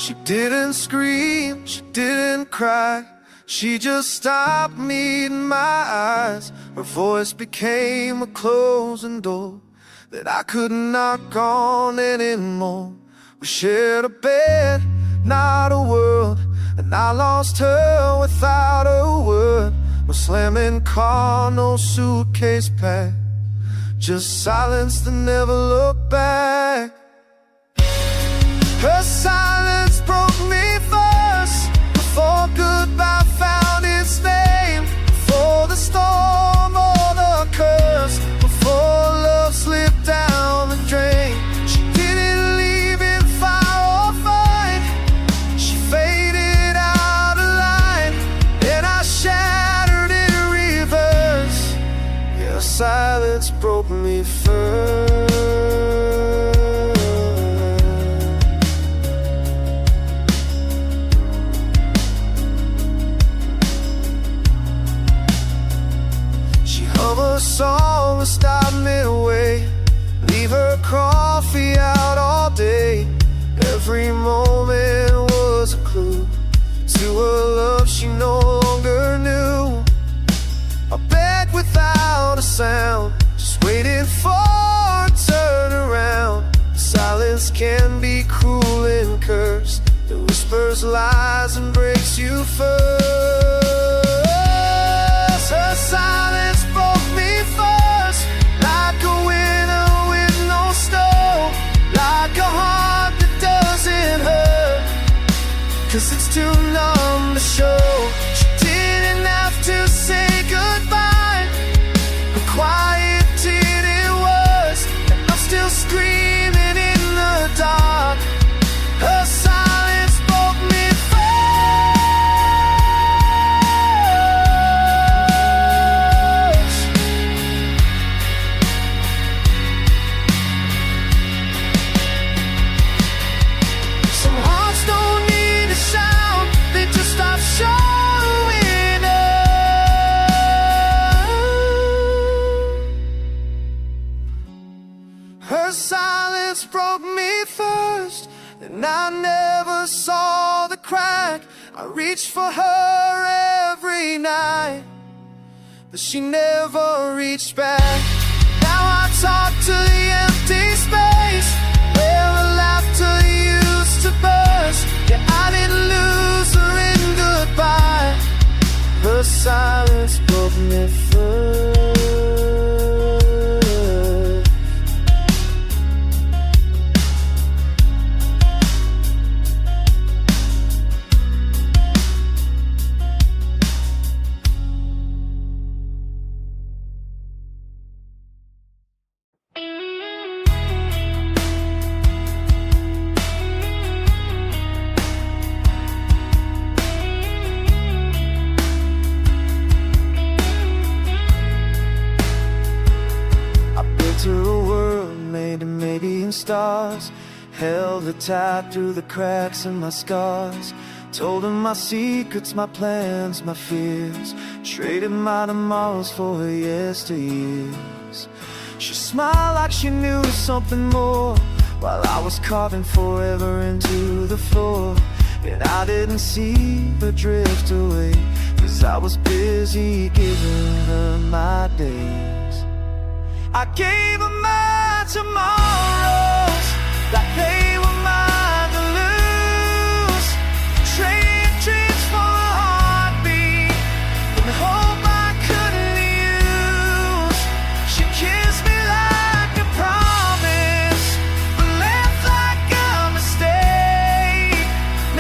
She didn't scream, she didn't cry. She just stopped meeting my eyes. Her voice became a closing door that I couldn't knock on anymore. We shared a bed, not a world, and I lost her without a word. No slamming car, no suitcase packed, just silence that never looked back. Her silence broke me first, before goodbye found its name, before the storm or the curse, before love slipped down the drain. She didn't leave in fire or fight, she faded out of line, and I shattered in reverse. Yeah, silence broke me first. A song would stop midway, leave her coffee out all day. Every moment was a clue to a love she no longer knew. I begged without a sound, just waiting for a turnaround. Silence can be cruel and cursed, it whispers lies and breaks you first. Her silence broke me first, like a winter with no snow, like a heart that doesn't hurt, 'cause it's too numb to show. She didn't have to say goodbye, but quiet did it was, and I'm still screaming in the dark. Her silence broke me broke me first, and I never saw the crack. I reached for her every night, but she never reached back. Now I talk to the empty space where the laughter used to burst. Yeah, I didn't lose her in goodbye. Her silence broke me first. Stars held her tight through the cracks in my scars. Told her my secrets, my plans, my fears. Traded my tomorrows for her yesteryears. She smiled like she knew something more, while I was carving forever into the floor. And I didn't see her drift away, 'cause I was busy giving her my days. I gave her my tomorrows, like they were mine to lose. Trade dreams for a heartbeat, and hope I couldn't use. She kissed me like a promise, but left like a mistake.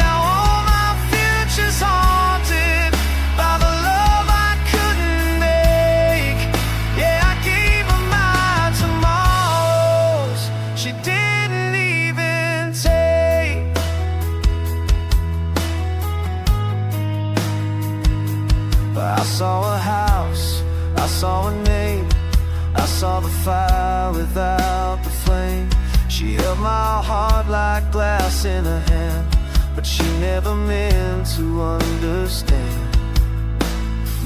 Now all my future's haunted by the love I couldn't make. Yeah, I gave her my tomorrows, she didn't even take. But I saw a house, I saw a name, I saw the fire without the flame. She held my heart like glass in her hand, but she never meant to understand.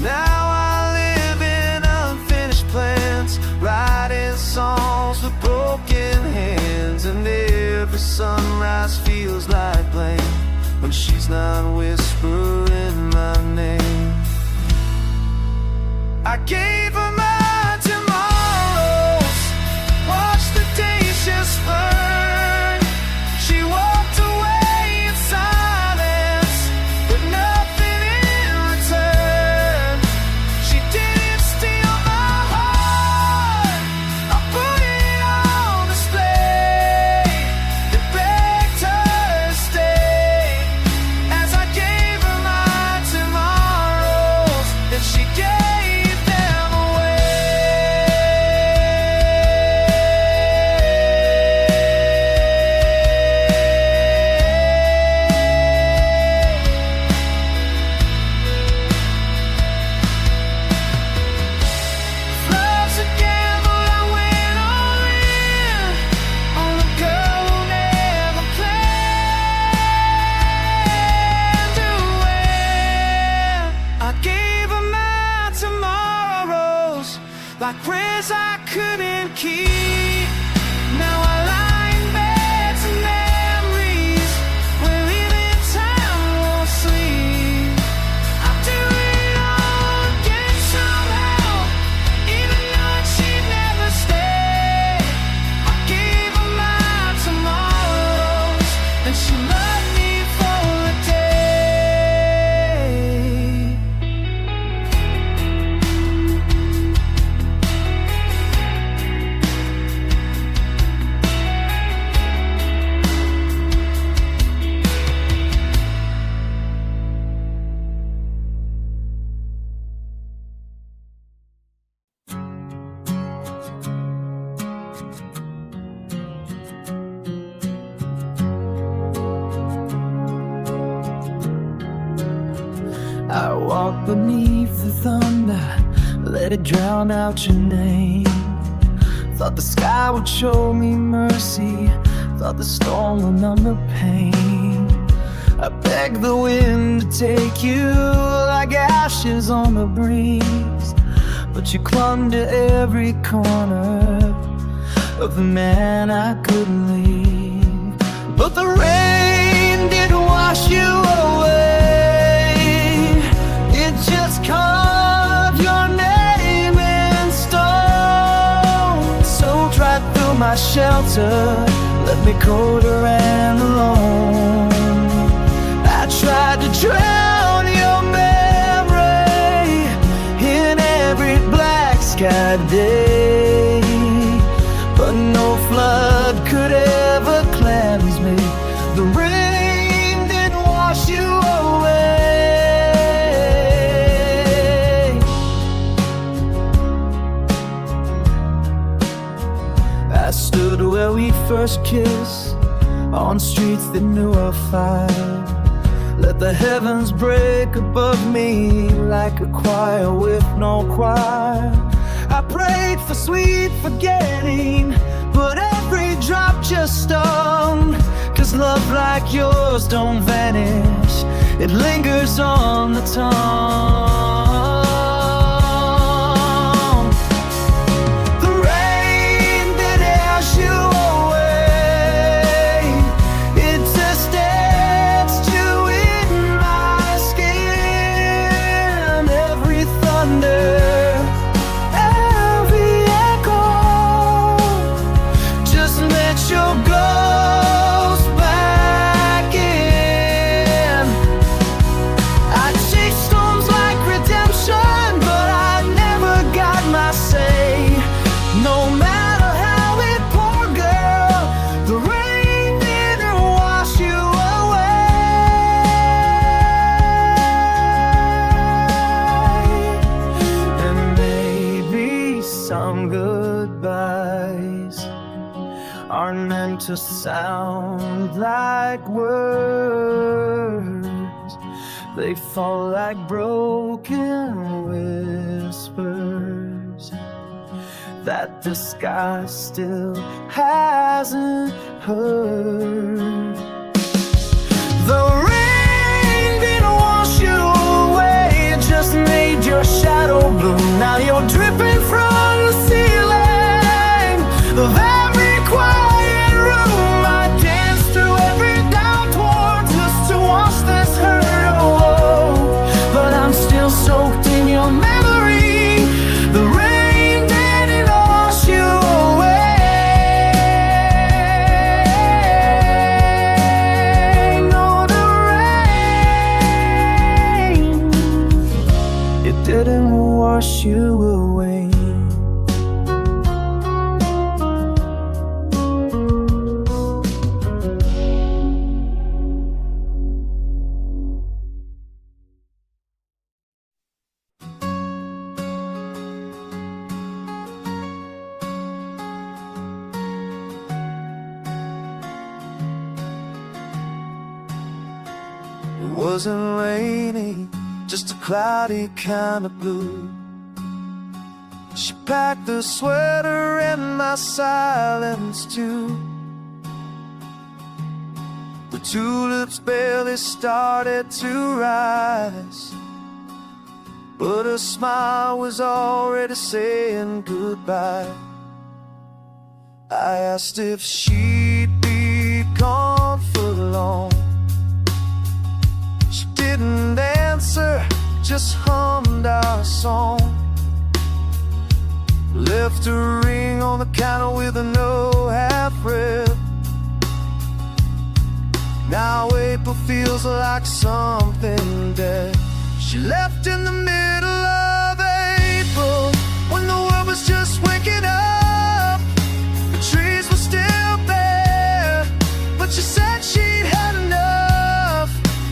Now I live in unfinished plans, writing songs with broken hands, and every sunrise feels like blame. she's not whispering my name. I gave her my tomorrows, watched the days just burn. She walked away in silence with nothing in return. She didn't steal my heart, I put it on display. It begged her to stay as I gave her my tomorrows, and she gave them away. Flowers again, but I went all in on a girl who never planned to win. I gave her my tomorrows, like prayers I couldn't keep. Now I lie in bed to memories where leaving time won't sleep. I do it all again somehow, even though she'd never stay. I gave her my tomorrows, and she loved me for a day. I walk beneath the thunder, let it drown out your name. Thought the sky would show me mercy, thought the storm would numb the pain. I begged the wind to take you like ashes on the breeze, but you clung to every corner of the man I couldn't leave. But the rain didn't wash you away, it just carved your name in stone. Soaked right through my shelter, left me colder and alone. I tried to drown your memory in every black sky day, but no flood could ever cleanse me. The rain didn't wash you away. I stood where we first kissed, on streets that knew our fire. Let the heavens break above me like a choir with no choir. I prayed for sweet forgetting, but every drop just stung. 'Cause love like yours don't vanish, it lingers on the tongue. The rain that airs you away, it just etched you in my skin. Every thunder, every echo, just let your ghost back in. I chased storms like redemption, but I never got my say. No matter how it poured, girl, the rain didn't wash you away. And maybe some goodbyes aren't meant to sound like words. They fall like broken whispers that the sky still hasn't heard. The rain didn't wash you away, it just made your shadow bloom. Now you're dripping from the ceiling of every quiet room. I dance through every downpour just to wash the wash you away. It wasn't raining, just a cloudy kind of blue. She packed the sweater and my silence too. The tulips barely started to rise, but her smile was already saying goodbye. I asked if she'd be gone for long. She didn't answer, just hummed our song. Left a ring on the counter with a no half rib. Now April feels like something dead. She left in the middle of April, when the world was just waking up. The trees were still bare, but she said she'd had enough.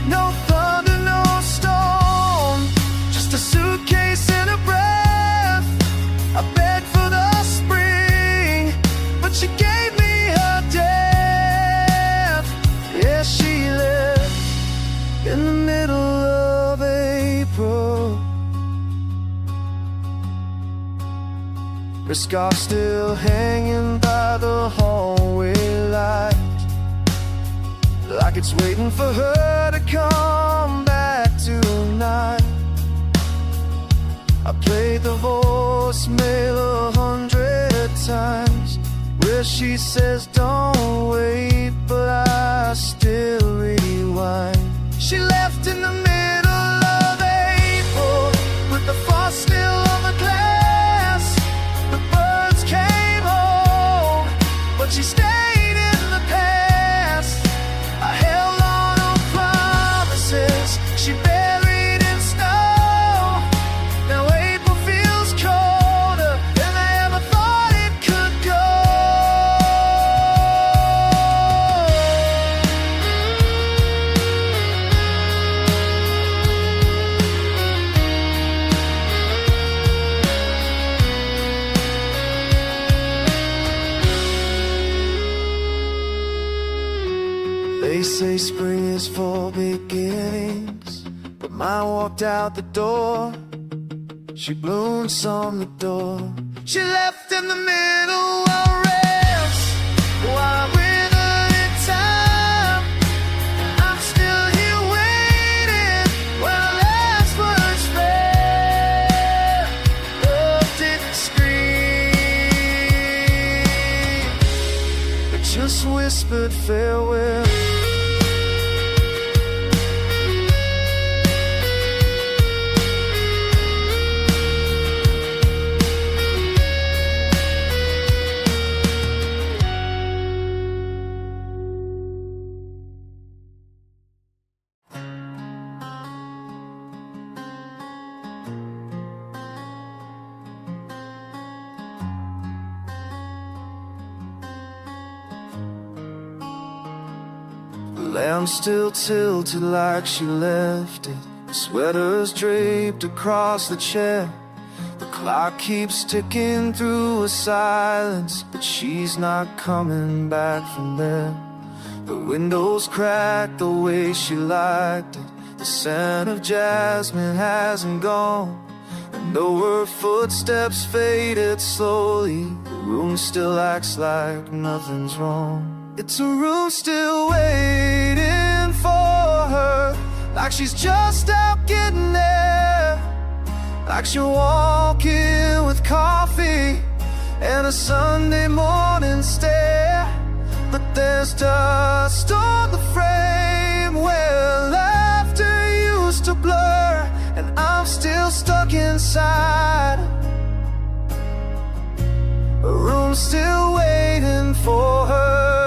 No thunder, no storm, just a suitcase and a breath. I begged for the spring, but she gave me her death. Yeah, she left in the middle of April. Her scarf still hanging by the hallway light, like it's waiting for her to come back tonight. I played the voicemail 100 times, where she says don't wait, but I still rewind. She left in the middle of April, with the frost still on the glass. The birds came home, but she stayed in the past. I held on to promises she buried in snow. Now April feels colder than I ever thought it could go. They say spring is for beginnings, but mine walked out the door. She blooms on the door. She left in the middle of rest, while I withered in time. I'm still here waiting, where our last words fell. Love didn't scream, it just whispered farewell. The lamp's still tilted like she left it. The sweater's draped across the chair. The clock keeps ticking through a silence, but she's not coming back from there. The window's cracked the way she liked it. The scent of jasmine hasn't gone, and though her footsteps faded slowly, the room still acts like nothing's wrong. It's a room still waiting for her, like she's just out getting there. Like she'll walk in with coffee and a Sunday morning stare. But there's dust on the frame where laughter used to blur, and I'm still stuck inside. A room still waiting for her.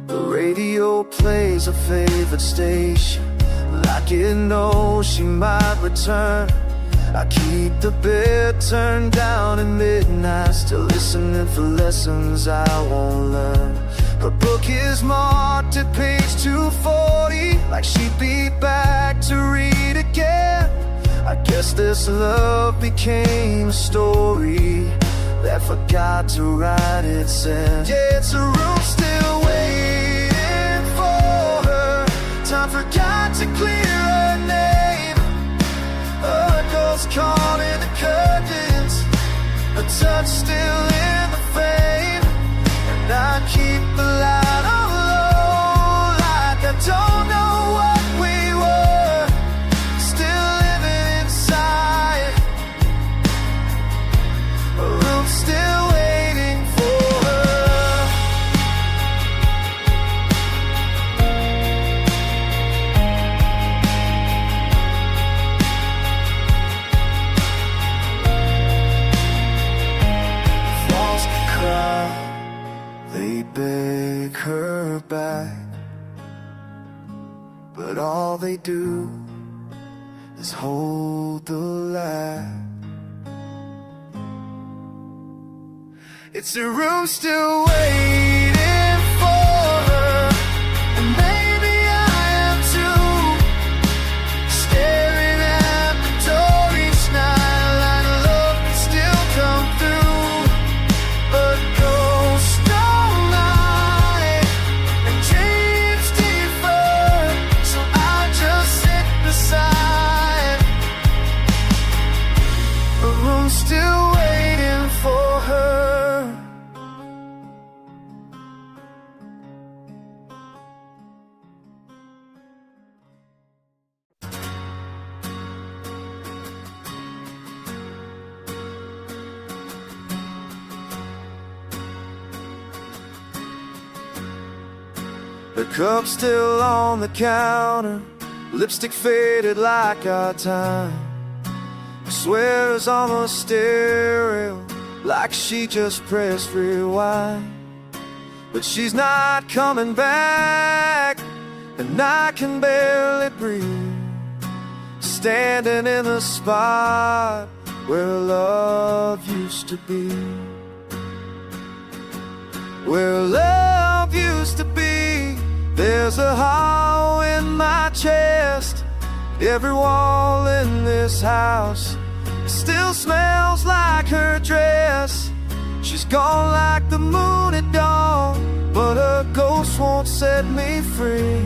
The radio plays a favorite station, I didn't know she might return. I keep the bed turned down at midnight, still listening for lessons I won't learn. Her book is marked at page 240, like she'd be back to read again. I guess this love became a story that forgot to write its end. Yeah, it's a room still waiting for her. Time forgot to clear her name. A ghost caught in the curtains, a touch still in the frame. And I keep the light on low, like I don't know what we were, still living inside a room still waiting for her. Falls cry, they beg her back, but all they do is hold the light. It's a room still waiting for her, and maybe I am too. Staring at the door each night, like love can still come through. But ghosts don't lie, and dreams defer, so I just sit beside a room still waiting for her. The cup's still on the counter, lipstick faded like our time. I swear it's on the stereo, like she just pressed rewind. But she's not coming back, and I can barely breathe, standing in the spot where love used to be. Where love used to be. There's a hollow in my chest. Every wall in this house still smells like her dress. She's gone like the moon at dawn, but her ghost won't set me free.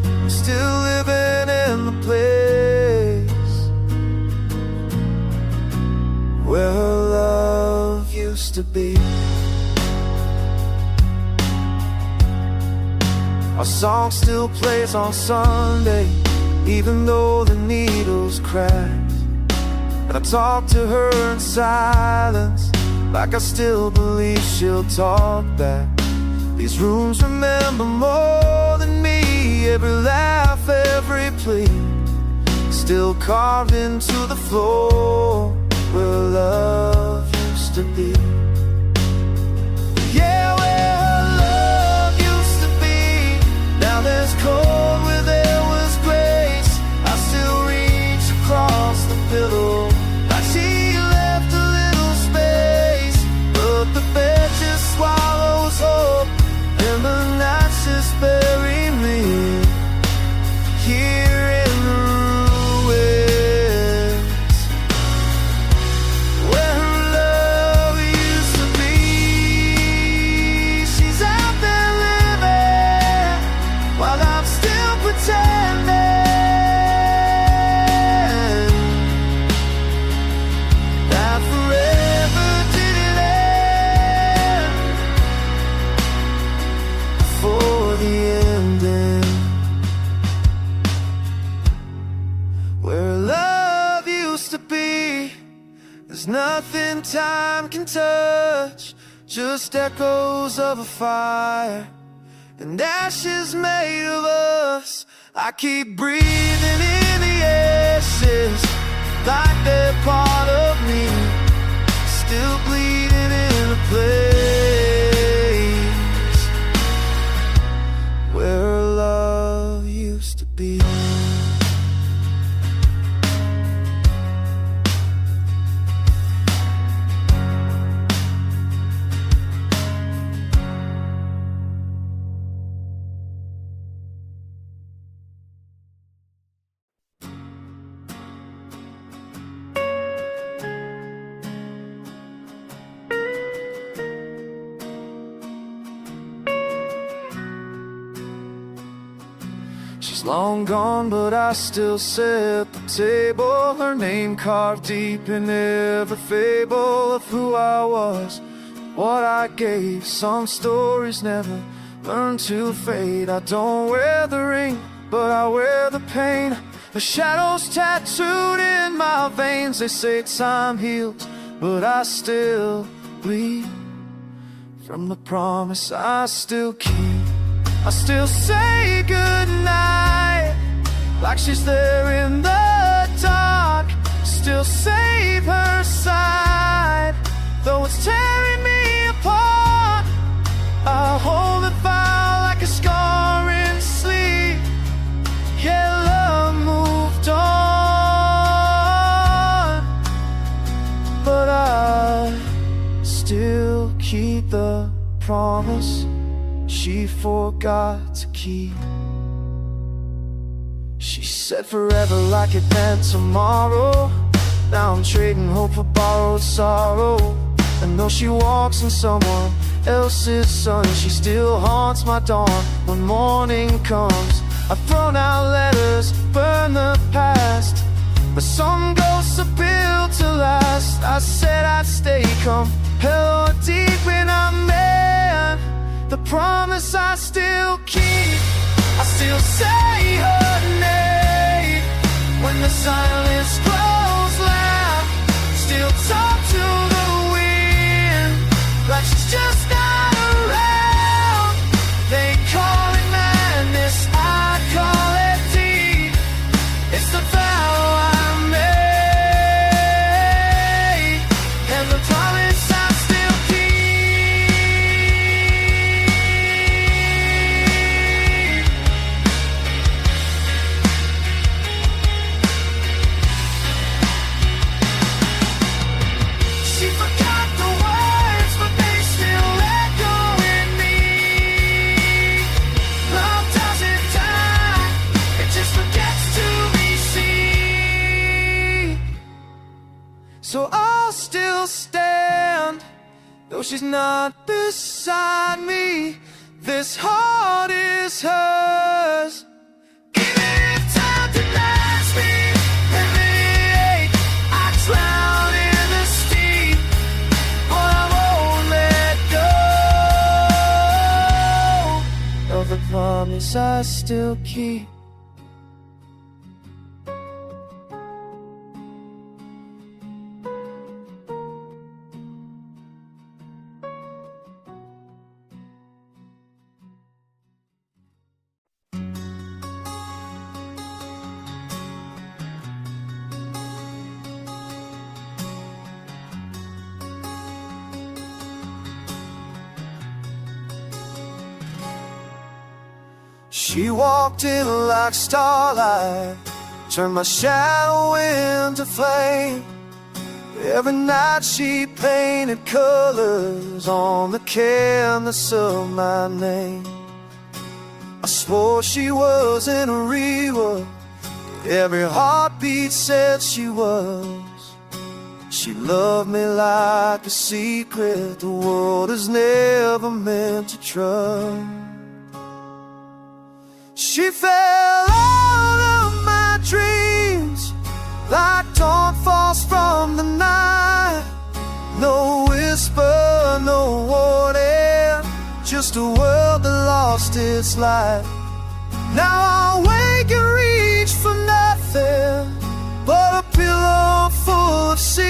I'm still living in the place where her love used to be. Our song still plays on Sunday, even though the needles cracked. And I talk to her in silence, like I still believe she'll talk back. These rooms remember more than me, every laugh, every plea, still carved into the floor where love used to be. Yeah, where her love used to be. Now there's cold where there was grace. I still reach across the pillow, like she left a little space. But the bed just swallows hope, and the nights just bury me here in the ruins where her love used to be. She's out there living while I'm still pretending that forever didn't end before the ending. Where love used to be, there's nothing time can touch, just echoes of a fire and ashes made of us. I keep breathing in the ashes, like they're part of me, still bleeding in a place where love used to be. She's long gone, but I still set the table. Her name carved deep in every fable of who I was, what I gave. Some stories never learn to fade. I don't wear the ring, but I wear the pain. The shadows tattooed in my veins. They say time heals, but I still bleed from the promise I still keep. I still say goodnight, like she's there in the dark. Still save her side, though it's tearing me apart. I hold the fire like a scar in sleep. Yeah, love moved on, but I still keep the promise she forgot to keep. She said forever like it meant tomorrow. Now I'm trading hope for borrowed sorrow. And though she walks in someone else's sun, she still haunts my dawn when morning comes. I've thrown out letters, burned the past, but some ghosts are built to last. I said I'd stay, come hell or deep when I'm in. The promise I still keep. I still say her name when the silence grows loud. Still talk to the wind like she's just not around. They call it madness, I call it deep. It's the vow I made, and the promise I still keep. She forgot the words, but they still echo in me. Love doesn't die, it just forgets to be seen. So I'll still stand, though she's not beside me. This heart is hers. Even if time denies me every ache, I drown in the steep, but I won't let go of the promise I still keep. She walked in like starlight, turned my shadow into flame. Every night she painted colors on the canvas of my name. I swore she wasn't real, every heartbeat said she was. She loved me like a secret the world has never meant to trust. She fell out of my dreams like dawn falls from the night. No whisper, no warning, just a world that lost its light. Now I wake and reach for nothing but a pillow full of seams.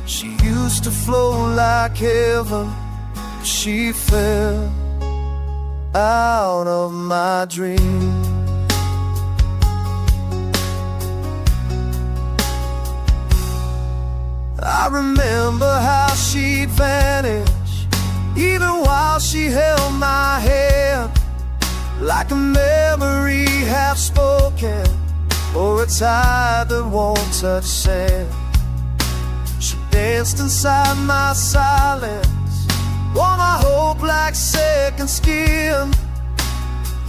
She used to flow like heaven, but she fell out of my dream. I remember how she'd vanish, even while she held my hand, like a memory half spoken, or a tide that won't touch sand. She danced inside my silence, wore my hope like second skin.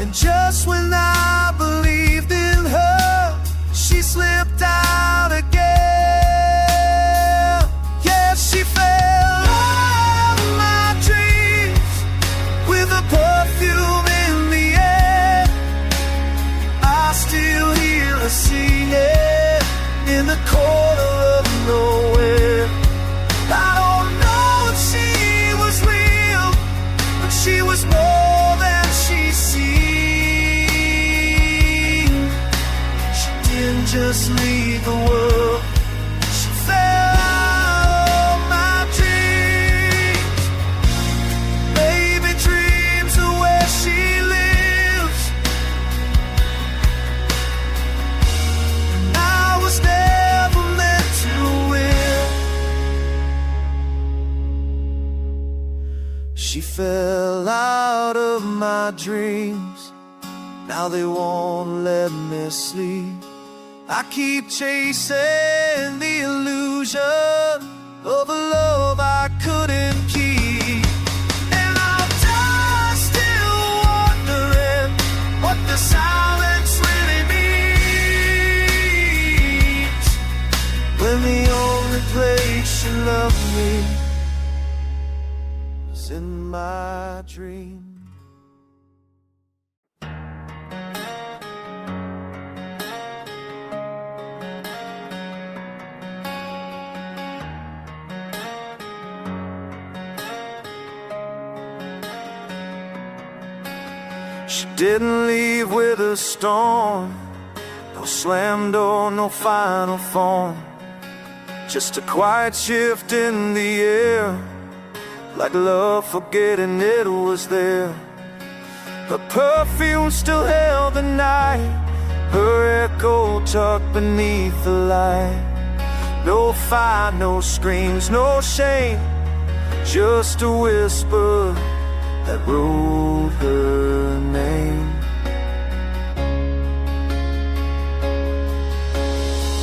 And just when I believed in her, she slipped out again. Yeah, she fell out of my dreams with a perfume in in the corner of nowhere. I don't know if she was real, but she was more than she seemed. She didn't just leave the world, she fell out of my dreams. Maybe dreams are where she lives, and I was never meant to win. She fell out of my dreams, now they won't let me sleep. I keep chasing the illusion of a love I couldn't keep. And I'll die still wondering what the silence really means, when the only place you loved me was in my dream. She didn't leave with a storm, no slam door, no final form, just a quiet shift in the air, like love forgetting it was there. Her perfume still held the night, her echo tucked beneath the light. No fire, no screams, no shame, just a whisper that wrote her name.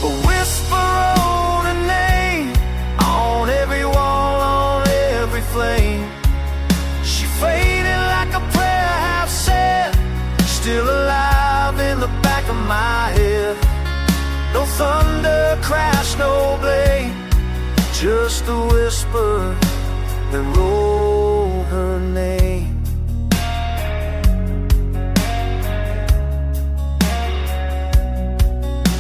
A whisper wrote her name on every wall, on every flame. She faded like a prayer half said, still alive in the back of my head. No thunder crash, no blame, just a whisper that wrote her name.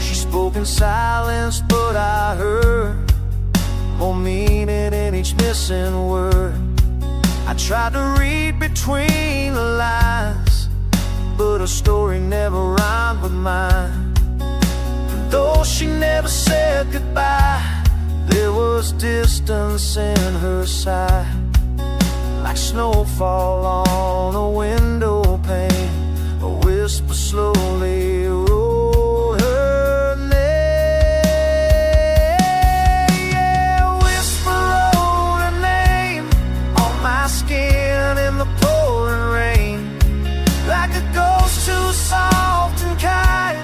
She spoke in silence, but I heard more meaning in each missing word. I tried to read between the lines, but her story never rhymed with mine. And though she never said goodbye, there was distance in her sigh, like snowfall on a window pane. A whisper slowly wrote her name. Yeah, a whisper wrote her name on my skin in the pouring rain, like a ghost too soft and kind,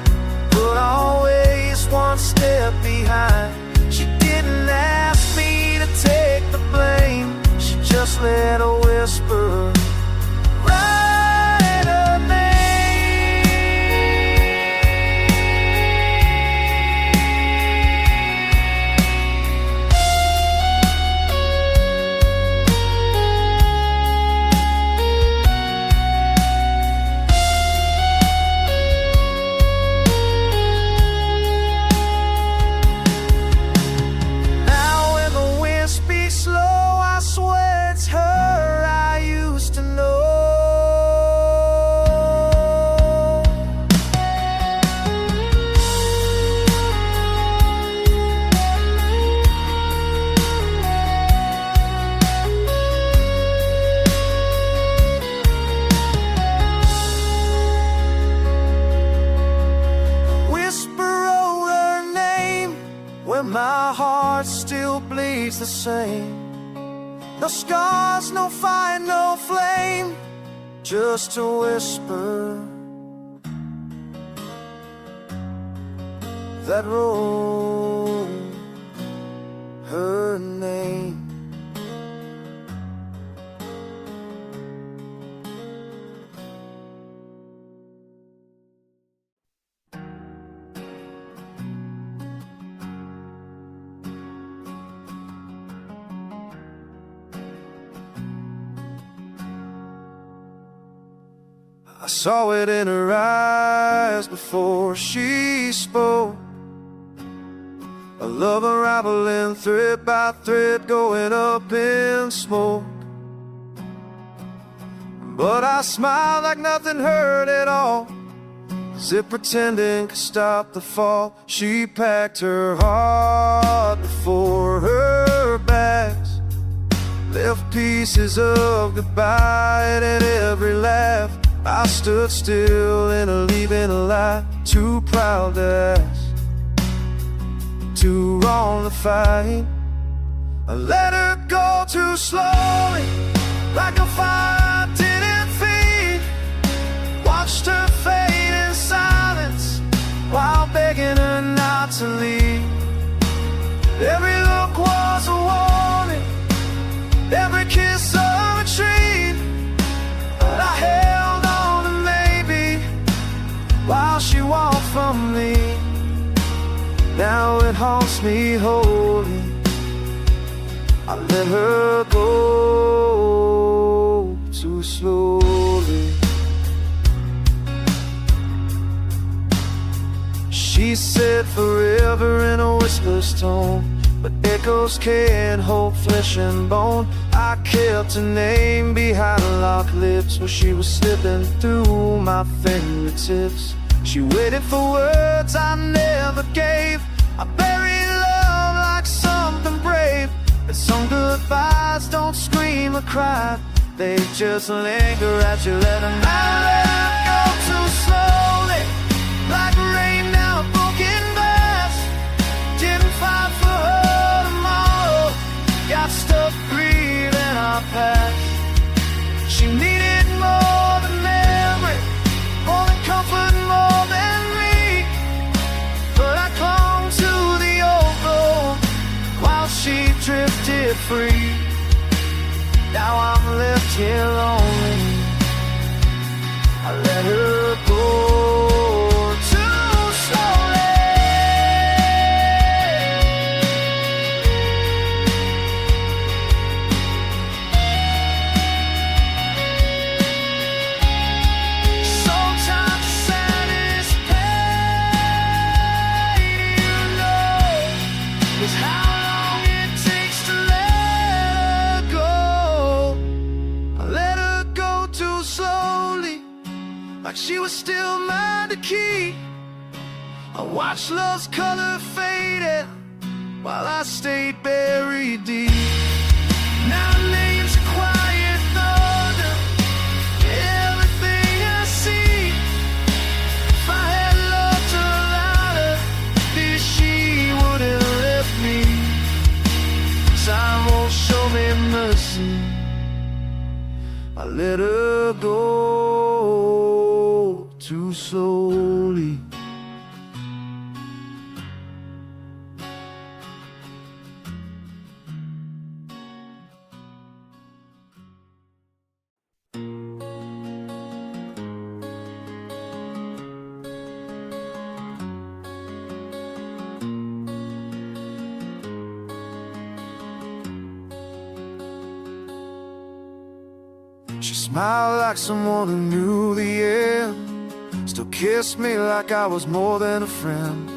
but always one step behind. She didn't ask me to take the blame, she just let a whisper write her name. Now when the wind speaks slow, I swear it's her I used to know. Whisper wrote her name when my heart still bleeds the same. No scars, no fire, no flame, just a whisper that wrote her name. I saw it in her eyes before she spoke. love unraveling thread by thread, going up in smoke. But I smiled like nothing hurt at all, as if pretending could stop the fall. She packed her heart before her bags, left pieces of goodbye in every laugh. I stood still in a leaving lie, too proud to ask, too wrong to fight. I let her go too slowly, like a fire I didn't feed. Watched her fade in silence, while begging her not to leave. Every look was a warning, every kiss a retreat. But I held on to maybe, while she walked from me. Now it haunts me wholly, I let her go too slowly. She said forever in a whisper's tone, but echoes can't hold flesh and bone. I kept her name behind locked lips, where she was slipping through my fingertips. She waited for words I never gave. I buried love like something brave, but some goodbyes don't scream or cry, they just linger as you let them out. I let her go too slowly, like rain down a broken glass. Didn't fight for her tomorrow, got stuck breathing our past. She needed more than memory, more than comfort, more than me. But I clung to the old road while she drifted free. Now I'm left here lonely, I let her go too slowly. Sometimes the saddest pain, you know, is how long it takes to let go. I let her go too slowly, like she was still mine to keep. I watched love's color faded, while I stayed buried deep. Now names are quiet thunder, everything I see. If I had loved her louder, this she wouldn't have left me. Time won't show me mercy, I let her go too slowly. She smiled like someone who knew the end, still kissed me like I was more than a friend.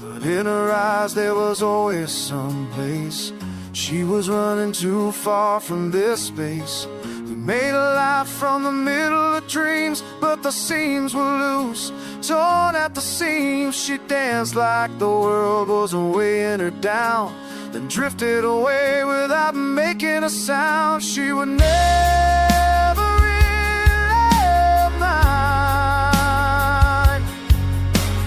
But in her eyes there was always some place. She was running too far from this space. We made a life from the middle of dreams, but the seams were loose, torn at the seams. She danced like the world was weighing her down, then drifted away without making a sound. She would never really mine,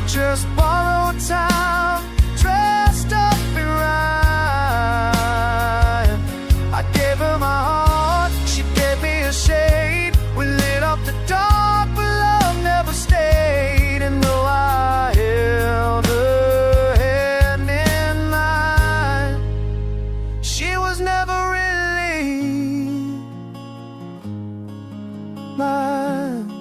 just borrowed time, dressed up in rhyme. I gave her my heart, she gave me a shade. We lit up the dark, but love never stayed. And though I held her hand in mine, she was never really mine.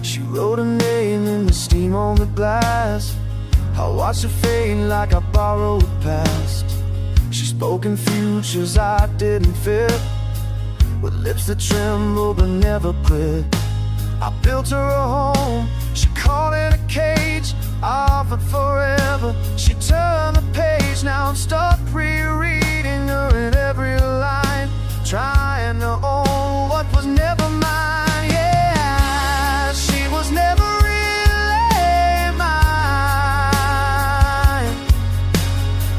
She wrote her name in the steam on the glass. I watched her fade like I borrowed past. She spoke in futures I didn't fit, with lips that trembled but never quit. I built her a home, she caught in a cage, offered forever. She turned the page, now I'm stuck rereading her in every line, trying to own what was never mine. Yeah, she was never really mine.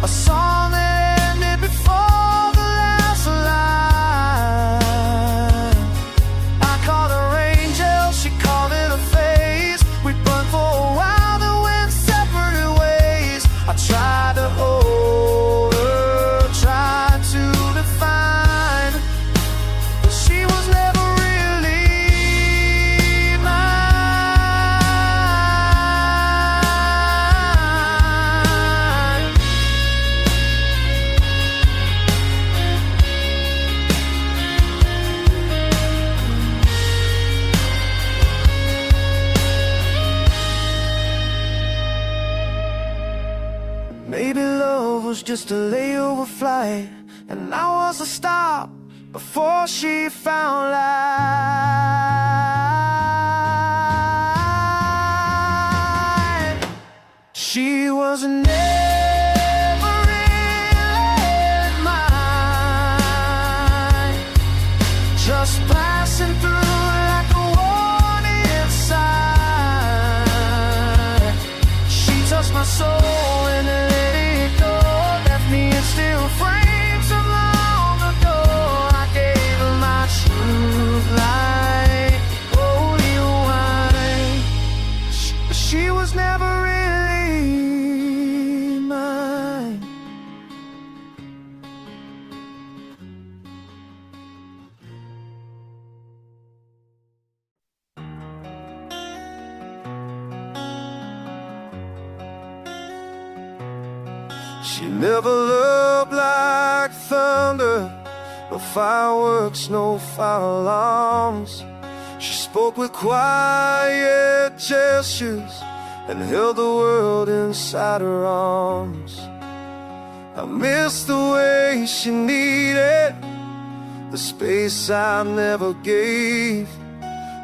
A song that ended before the last line. I called her angel, she called it a phase. We burned for a while, then went separate ways. I tried to hold her, tried to define, but she was never really mine. Maybe love was just a layover flight, and I was a stop before she found light. She was never really mine, just passing through like a warning sign. She touched my soul and let it go, left me in steel frames so long ago. I gave her my truth like holy wine. She was never really mine. She never loved like thunder, no fireworks, no fire alarms. She spoke with quiet gestures and held the world inside her arms. I miss the way she needed the space I never gave.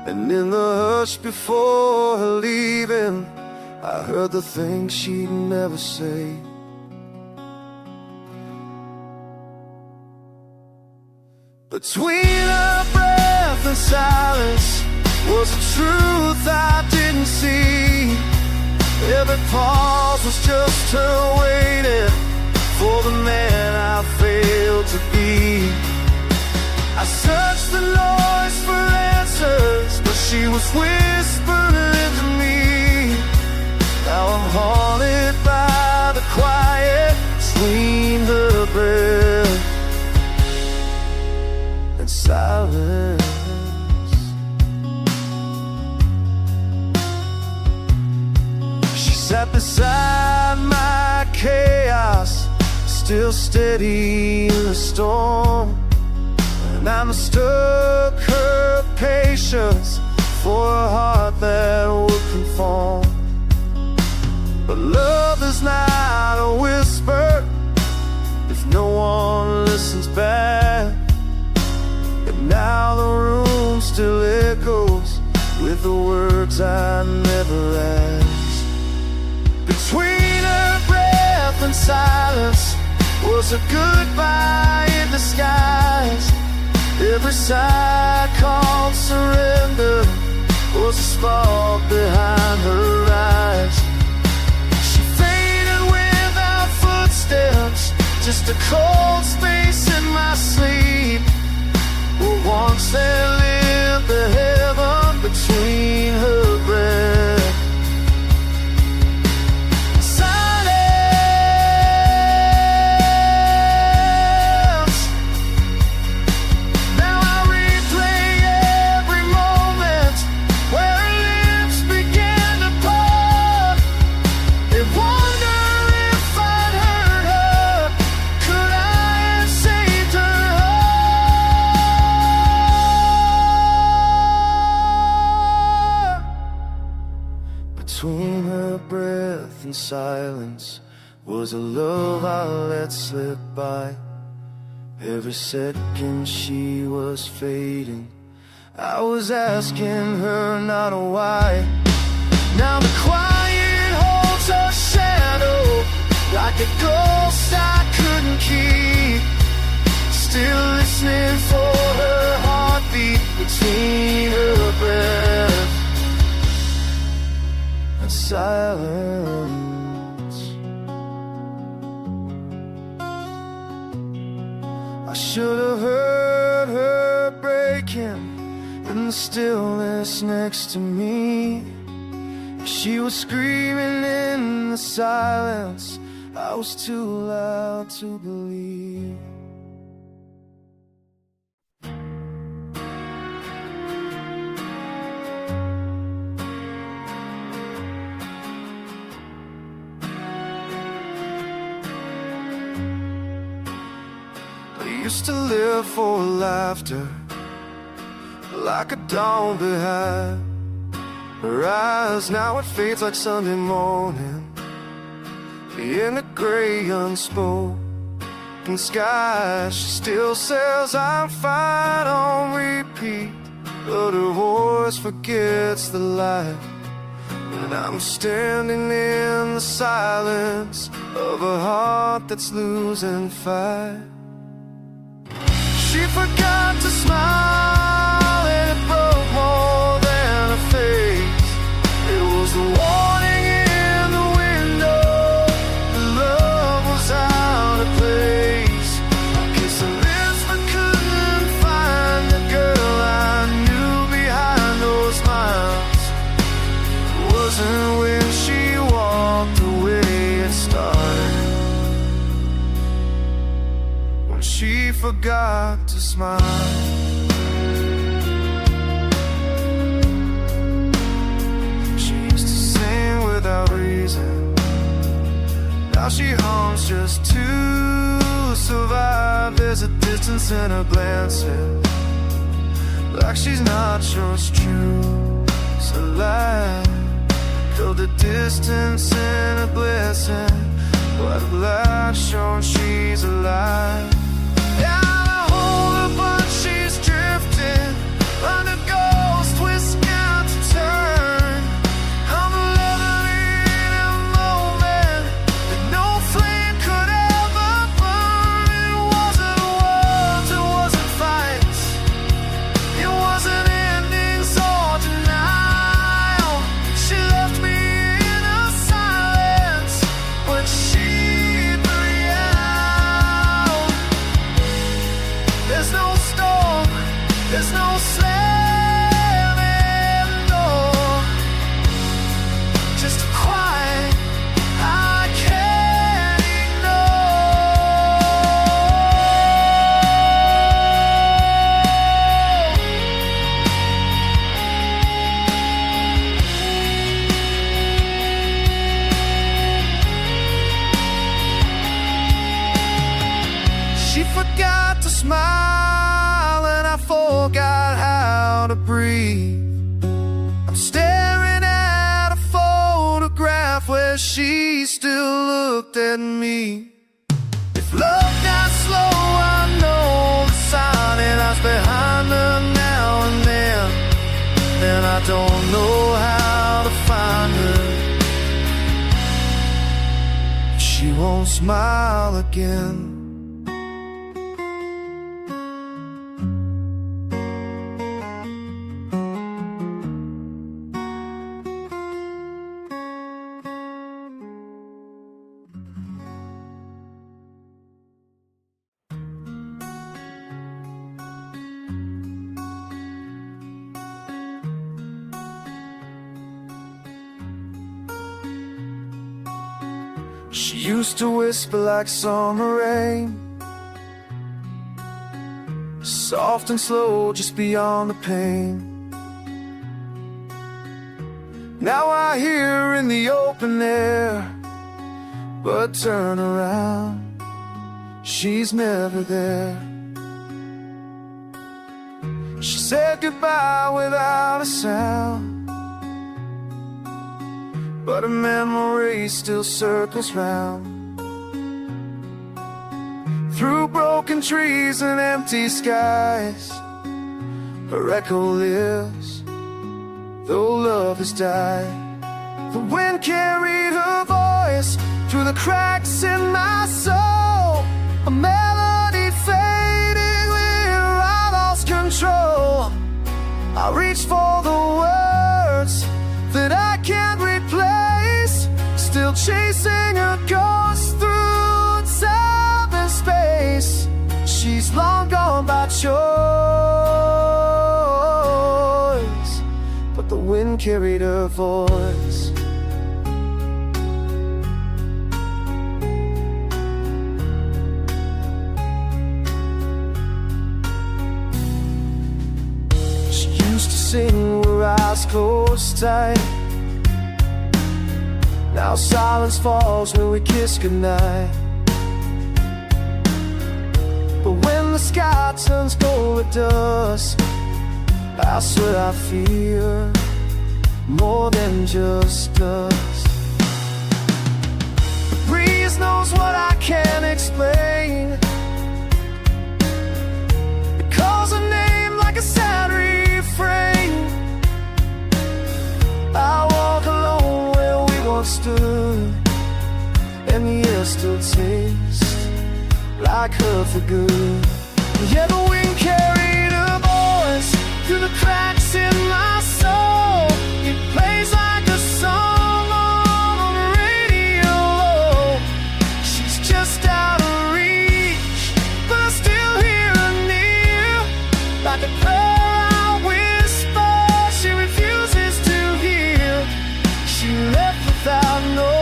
And in the hush before her leaving, I heard the things she'd never say. Between her breath and silence was a truth I didn't see. Every pause was just her waiting for the man I failed to be. I searched the noise for answers, but she was whispering to me. Now I'm haunted by the quiet between her breath and silence. She sat beside my chaos, still steady in the storm. And I mistook her patience for a heart that would conform. But love is not a whisper if no one listens back. And now the room still echoes with the words I never asked. Between her breath and silence was a goodbye in disguise. Every sigh called surrender was a spark behind her eyes. She faded without footsteps, just a cold space in my sleep. Well, once there lived the heaven between her breath. Between her breath and silence was a love I let slip by. Every second she was fading, I was asking her not a why. Now the quiet holds like a ghost I couldn't keep. Still listening for her heartbeat between her breath and silence. I should have heard her breaking in the stillness next to me. She was screaming in the silence, I was too loud to believe. I used to live for laughter, like a dawn behind her eyes. Now it fades like Sunday morning in the gray unspoken sky. She still says I'm fine on repeat, but her voice forgets the light. And I'm standing in the silence of a heart that's losing fight. She forgot to smile, and it broke more than a face. It was the warning in the window, the love was out of place. I kissed her lips but couldn't find the girl I knew behind those smiles. It wasn't when she walked away it started, when she forgot to smile. She used to sing without reason, now she hums just to survive. There's a distance in her glances, like she's not sure it's true. It's a lie, feel the distance in a blessing, but the light showing she's alive. Under ghost twisting out to turn, I'm living in a moment that no flame could ever burn. It wasn't words, it wasn't fights, it wasn't endings or denial. She left me in a silence when she breathed out. There's no storm, there's no slamming door, just a quiet I can't ignore. She forgot to smile, and I forgot how to breathe. I'm staring at a photograph where she still looked at me. If love got slow, I know the sign, and I was behind her now and then. And I don't know how to find her. She won't smile again. She used to whisper like summer rain, soft and slow just beyond the pain. Now I hear her in the open air, but turn around, she's never there. She said goodbye without a sound, but a memory still circles round. Through broken trees and empty skies, her echo lives, though love has died. The wind carried her voice through the cracks in my soul. A melody fading where I lost control. I reach for the words that I can't replace, still chasing a ghost through time and space. She's long gone by choice, but the wind carried her voice. She used to sing with eyes closed tight. Now silence falls when we kiss goodnight. But when the sky turns gold dust, I swear I fear more than just dust. The breeze knows what I can't explain. It calls a name like a sad refrain. I walk alone where we once stood, and the air still tastes like her for good. Yeah, the wind carried her voice through the cracks in my soul. It plays like a song on the radio. She's just out of reach, but I still hear her near. Like a prayer I whisper, she refuses to hear. She left without noise,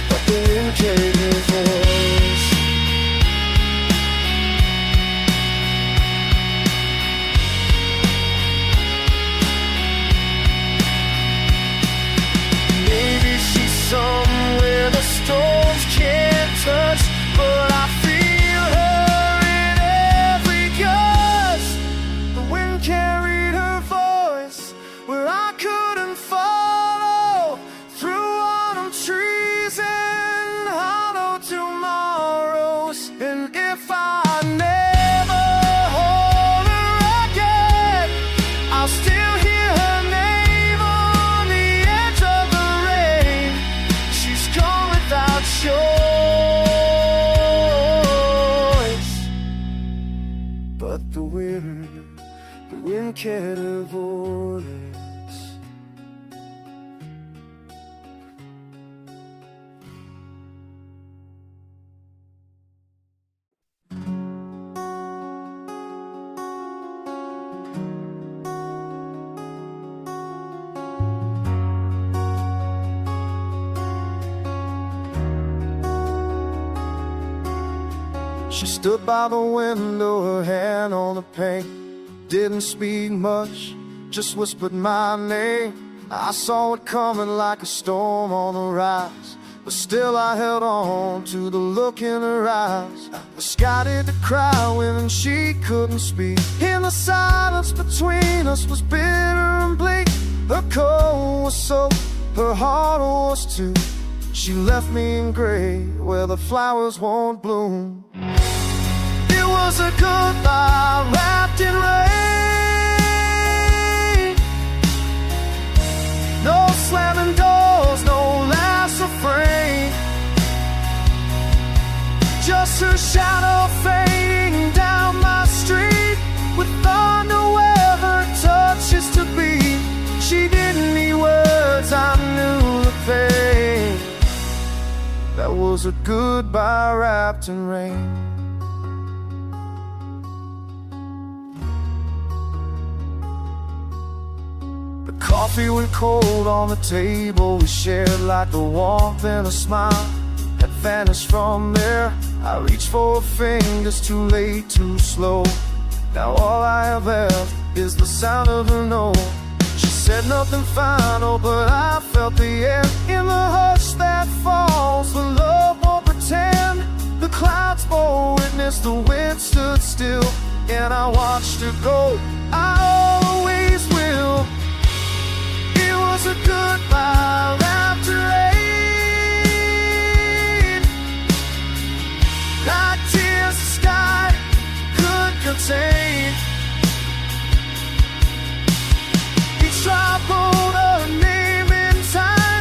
but the wind carried her voice. Maybe she's somewhere the storms can't touch, but I feel her in every gust. The wind carried her voice where I couldn't follow, through autumn trees and hollow tomorrows. And if I never hold her again, I'll still hear her name on the edge of the rain. She's gone without choice, but the wind carried her voice. She stood by the window, her hand on the pane. Didn't speak much, just whispered my name. I saw it coming like a storm on the rise, but still I held on to the look in her eyes. The sky did to cry when she couldn't speak. In the silence between us was bitter and bleak. Her coat was soaked, her heart was too. She left me in gray where the flowers won't bloom. It was a goodbye wrapped in rain. No slamming doors, no last refrain. Just her shadow fading down my street, with thunder where her touch is to be. She didn't need words, I knew the pain. That was a goodbye wrapped in rain. Coffee went cold on the table we shared, like the warmth and a smile had vanished from there. I reached for her fingers, too late, too slow. Now all I have left is the sound of her no. She said nothing final, but I felt the air in the hush that falls. The love won't pretend, the clouds bore witness, the wind stood still, and I watched her go. I always will. It was a goodbye wrapped in rain, like tears the sky could contain. Each drop wrote her name in time.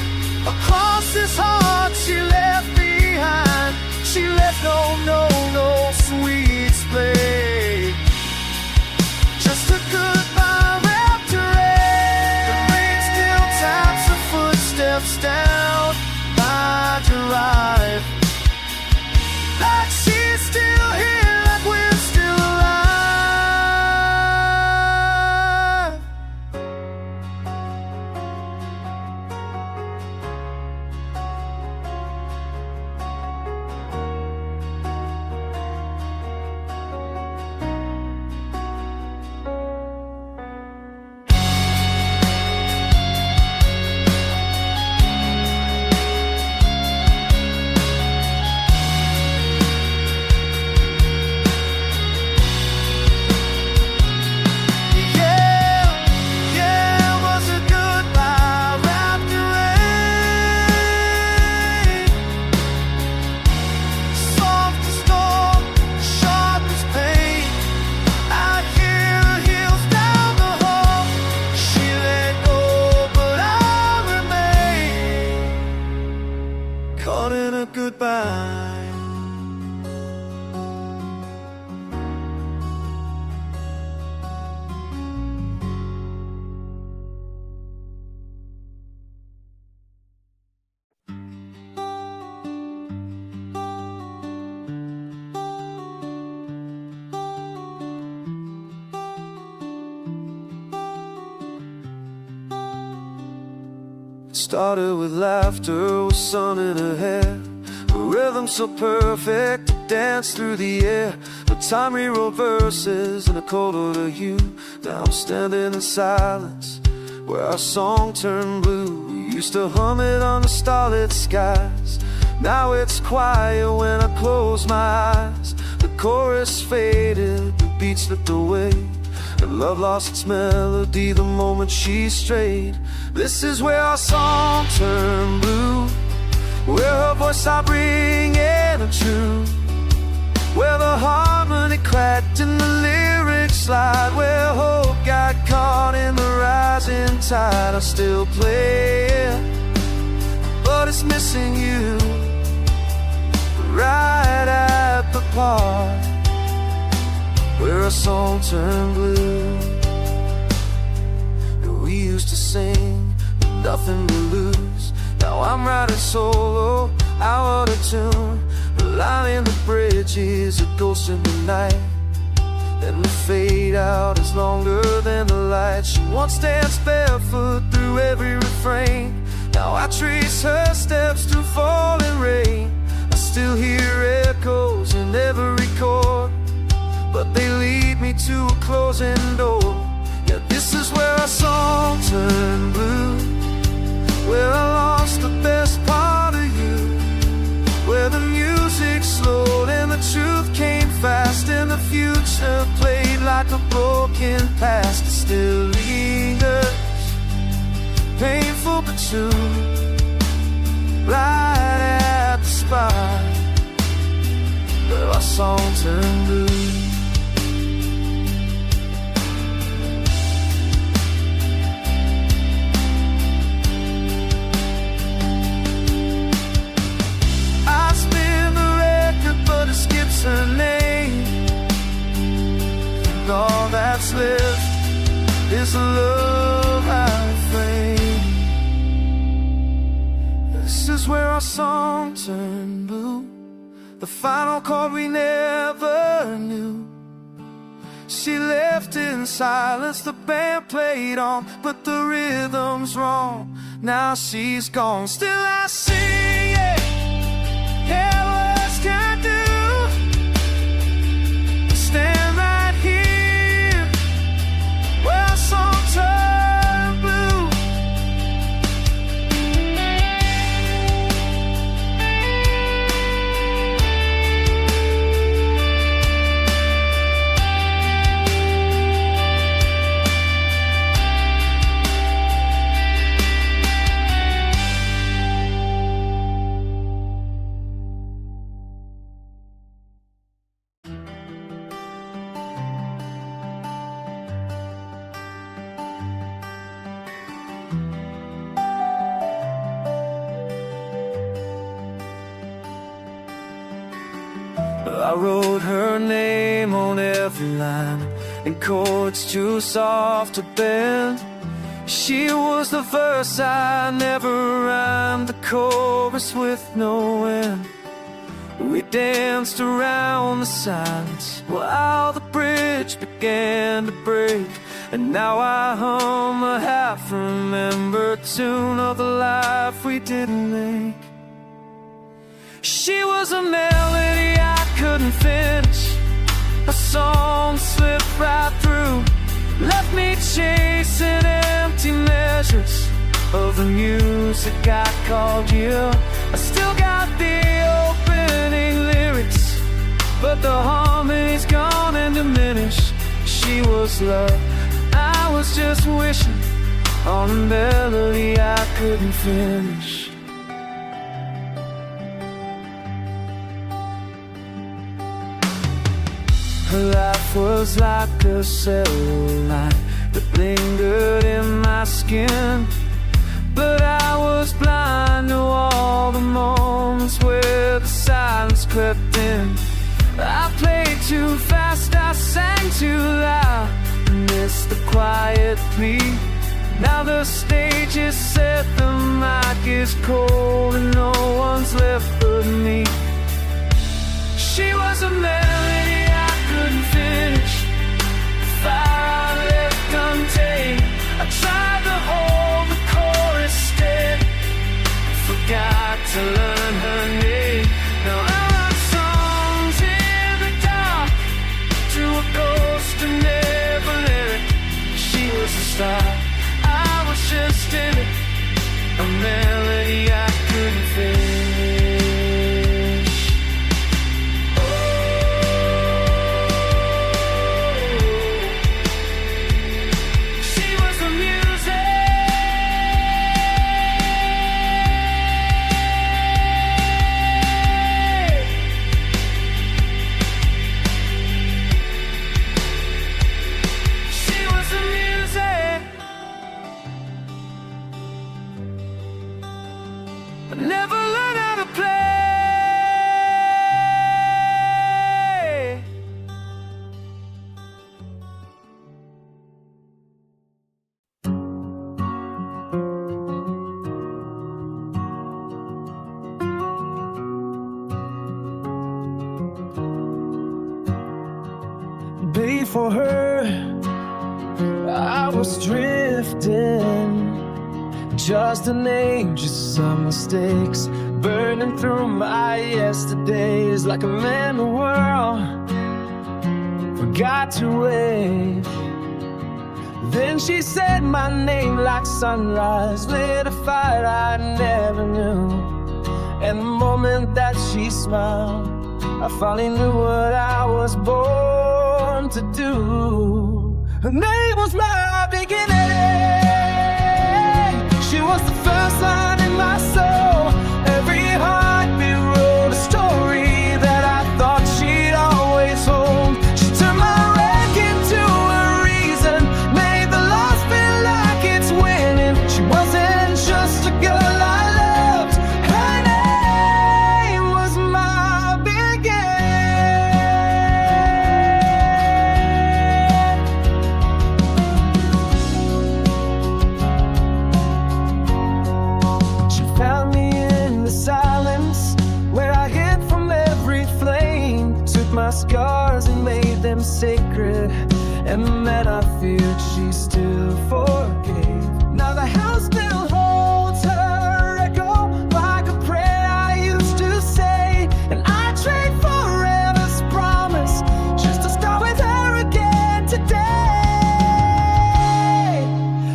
It started with laughter, with sun in her hair, a rhythm so perfect to dance through the air. The time rewrote verses in a colder to you. Now I'm standing in silence where our song turned blue. We used to hum it under starlit skies. Now it's quiet when I close my eyes. The chorus faded, the beat slipped away, and love lost its melody the moment she strayed. This is where our song turned blue, where her voice stopped ringing a tune, where the harmony cracked and the lyrics slide, where hope got caught in the rising tide. I still play it, but it's missing you right at the part where a song turned blue. We used to sing, nothing to lose. Now I'm riding solo, out of tune. The line in the bridge is a ghost in the night, and the fade out is longer than the light. She once danced barefoot through every refrain. Now I trace her steps through falling rain. I still hear echoes in every chord, but they lead me to a closing door. Yeah, this is where our song turned blue, where I lost the best part of you, where the music slowed and the truth came fast, and the future played like a broken past. It still lingers, painful but true, right at the spot where our song turned blue. It skips her name, and all that's left is a love I frame. This is where our song turned blue, the final chord we never knew. She left in silence, the band played on, but the rhythm's wrong. Now she's gone, still I sing it, yeah, words can't do. Stand right here where our song turned blue. I wrote her name on every line, in chords too soft to bend. She was the verse I never rhymed, the chorus with no end. We danced around the silence while the bridge began to break, and now I hum a half-remembered tune of the life we didn't make. She was a melody I couldn't finish, a song slipped right through, left me chasing empty measures of the music I called you. I still got the opening lyrics, but the harmony's gone and diminished. She was love, I was just wishing on a melody I couldn't finish. Her life was like a cellulite that lingered in my skin, but I was blind to all the moments where the silence crept in. I played too fast, I sang too loud, missed the quiet plea. Now the stage is set, the mic is cold, and no one's left but me. She was a melody I couldn't finish, fire I left untamed. I tried to hold the chorus steady, melody I couldn't finish. She was the music. She was the music. I never learned how to play. Before her, I was drifting, just an name, just some mistakes, burning through my yesterdays like a man the world forgot to wave. Then she said my name like sunrise, lit a fire I never knew. And the moment that she smiled, I finally knew what I was born to do. Her name was my beginning. She was the first line in my soul. Every heartbeat wrote a story that I thought she'd always hold. She turned my wreck into a reason, made the loss feel like it's winning. She wasn't just a girl I loved. Her name was my beginning. She found me in the silence where I hid from every flame. Took my scars and made them sacred, and the man I feared she still forgave. Now the house still holds her echo like a prayer I used to say, and I trade forever's promise just to start with her again today.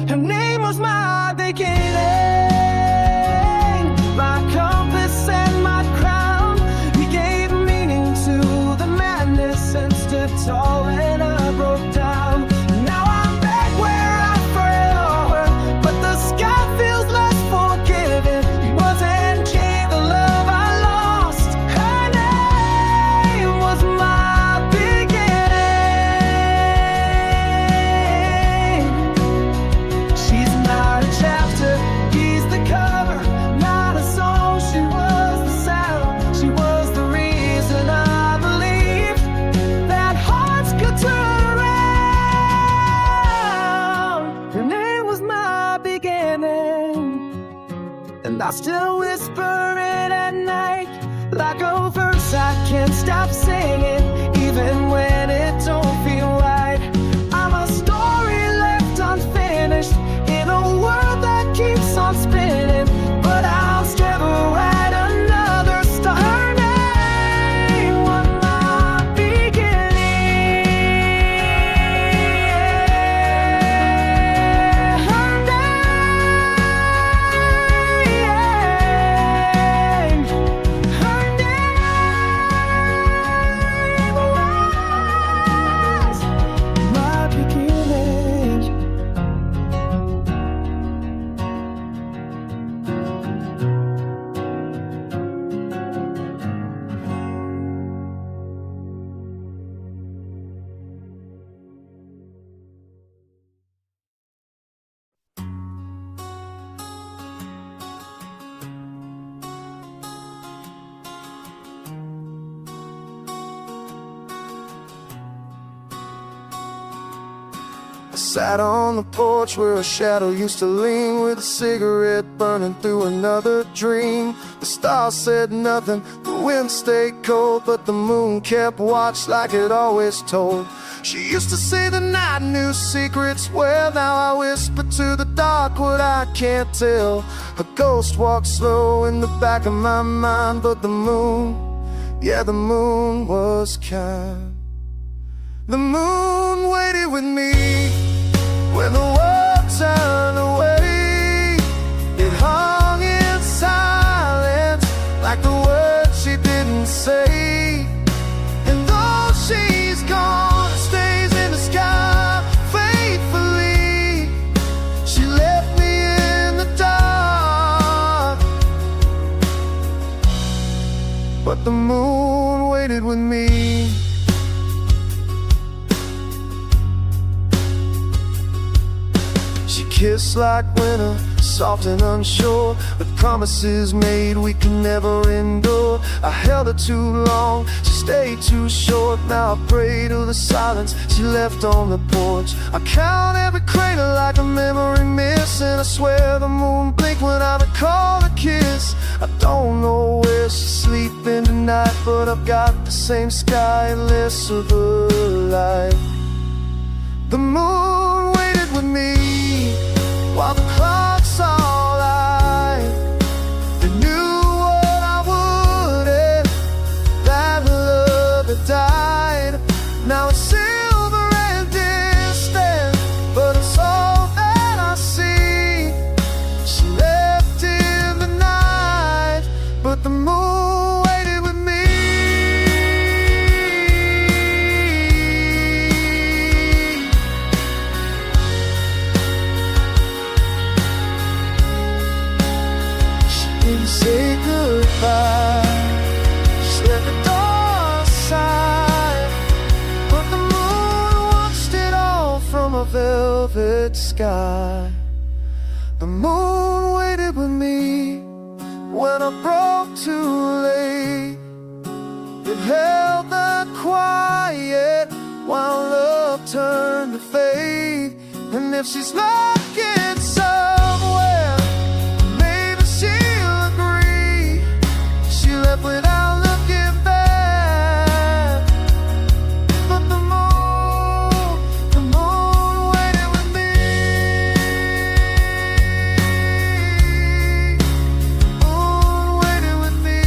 Her name was my beginning, my compass and my crown. He gave meaning to the madness and stood tall when I broke down. Now I'm back where I fell, but the sky feels less forgiving. He wasn't gave the love I lost. Her name was my beginning. She's not a chapter, he's the cover, not a song. She was the sound, she was the reason I believed that hearts could turn around. Her name was my beginning, and I still whisper it at night like a verse I can't stop singing, even when it don't feel right. I'm a story left unfinished in a world that keeps on spinning, but I'll never write another star. Her name was my beginning. Her name was my beginning. I sat on the porch where a shadow used to lean, with a cigarette burning through another dream. The stars said nothing, the wind stayed cold, but the moon kept watch like it always told. She used to say the night knew secrets well, now I whisper to the dark what I can't tell. A ghost walks slow in the back of my mind, but the moon, yeah, the moon was kind. The moon waited with me when the world turned away. It hung the moon waited with me. She kissed like winter, soft and unsure, with promises made we can never endure. I held her too long, she stayed too short. Now I pray to the silence she left on the porch. I count every crater like a memory missing. I swear the moon blinked when I recall a kiss. I don't know where she's sleeping tonight, but I've got the same sky and less of her light. The moon waited with me while the clocks all lied. They knew what I would end, that love had died. Now it's silver and distant, but it's all that I see. She left in the night, but the moon waited with me. Didn't say goodbye, just let the door aside, but the moon watched it all from a velvet sky. The moon waited with me when I broke too late. It held the quiet while love turned to fade. And if she's looking somewhere, left without looking back. But the moon waited with me. Moon waited with me.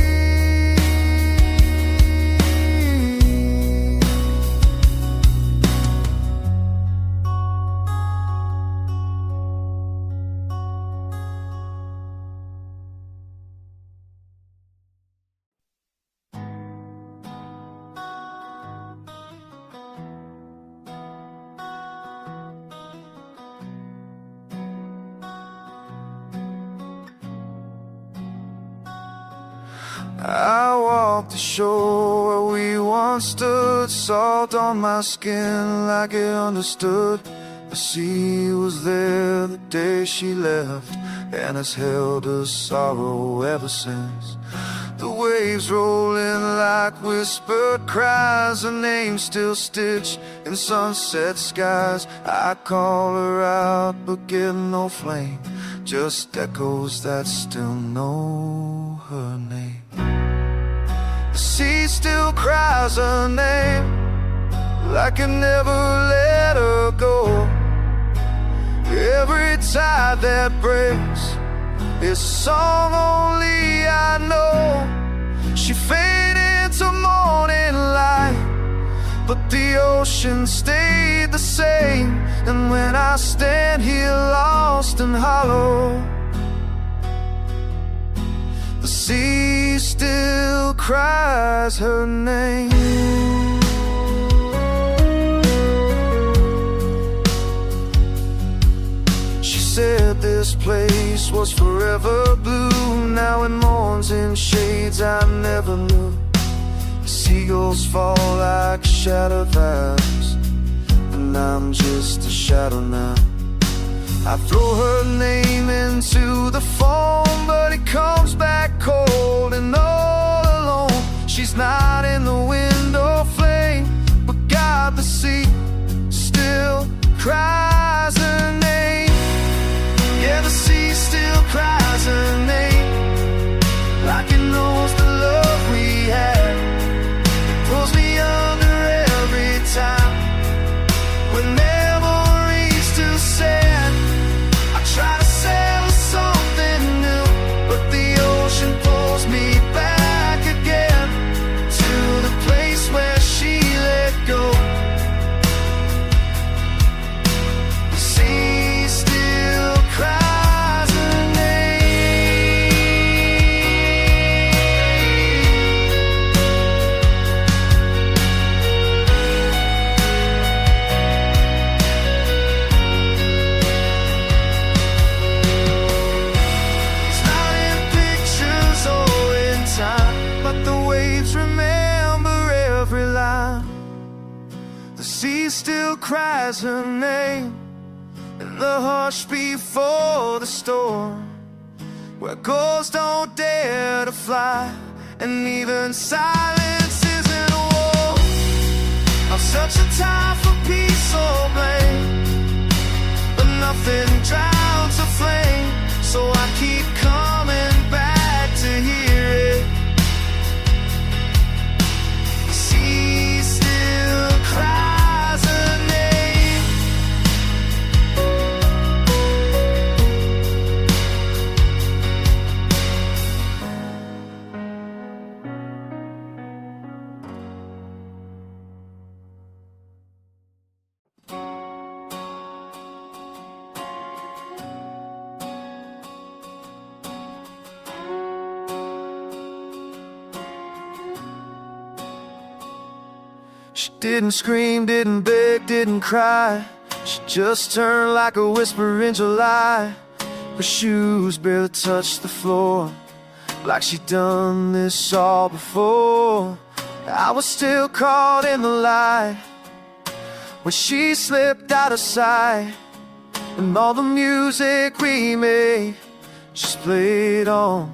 I walked the shore where we once stood, salt on my skin like it understood. The sea was there the day she left, and has held her sorrow ever since. The waves roll in like whispered cries, her name still stitched in sunset skies. I call her out but get no flame, just echoes that still know her name. The sea still cries her name, like I never let her go. Every tide that breaks is a song only I know. She faded into morning light, but the ocean stayed the same. And when I stand here lost and hollow, the sea still cries her name. She said this place was forever blue. Now it mourns in shades I never knew. Seagulls fall like shattered vows, and I'm just a shadow now. I throw her name into the foam, but it comes back cold and all alone. She's not in the window flame, but God, the sea still cries her name. Yeah, the sea still cries her name, like it knows the love we had. It pulls me under every time when memories too sad. I try to sail something new, but the ocean pulls me back again to the place The sea still cries her name in the hush before the storm, where gulls don't dare to fly, and even silence isn't a war. I'm such a time for peace or blame, but nothing drowns a flame, so I keep coming back to hear it. The sea still cries her name. She didn't scream, didn't beg, didn't cry. She just turned like a whisper in July. Her shoes barely touched the floor, like she'd done this all before. I was still caught in the light when she slipped out of sight, and all the music we made just played on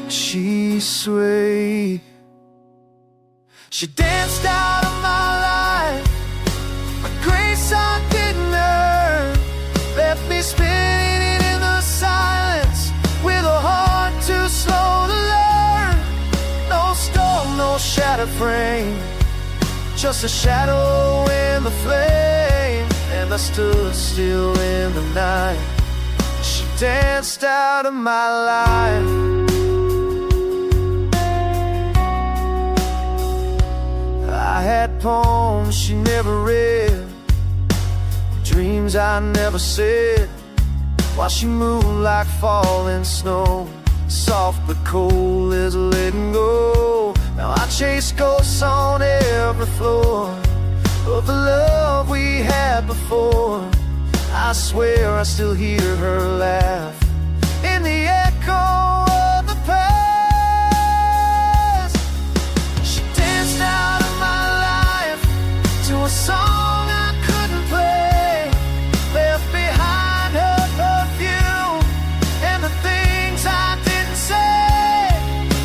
as she swayed. She danced out of my life, a grace I didn't earn, left me spinning in the silence with a heart too slow to learn. No storm, no shattered frame, just a shadow in the flame, and I stood still in the night. She danced out of my life. I had poems she never read, dreams I never said, while she moved like falling snow, soft but cold as letting go. Now I chase ghosts on every floor of the love we had before. I swear I still hear her laugh in the echo of the past. She danced out of my life to a song I couldn't play, left behind her perfume and the things I didn't say.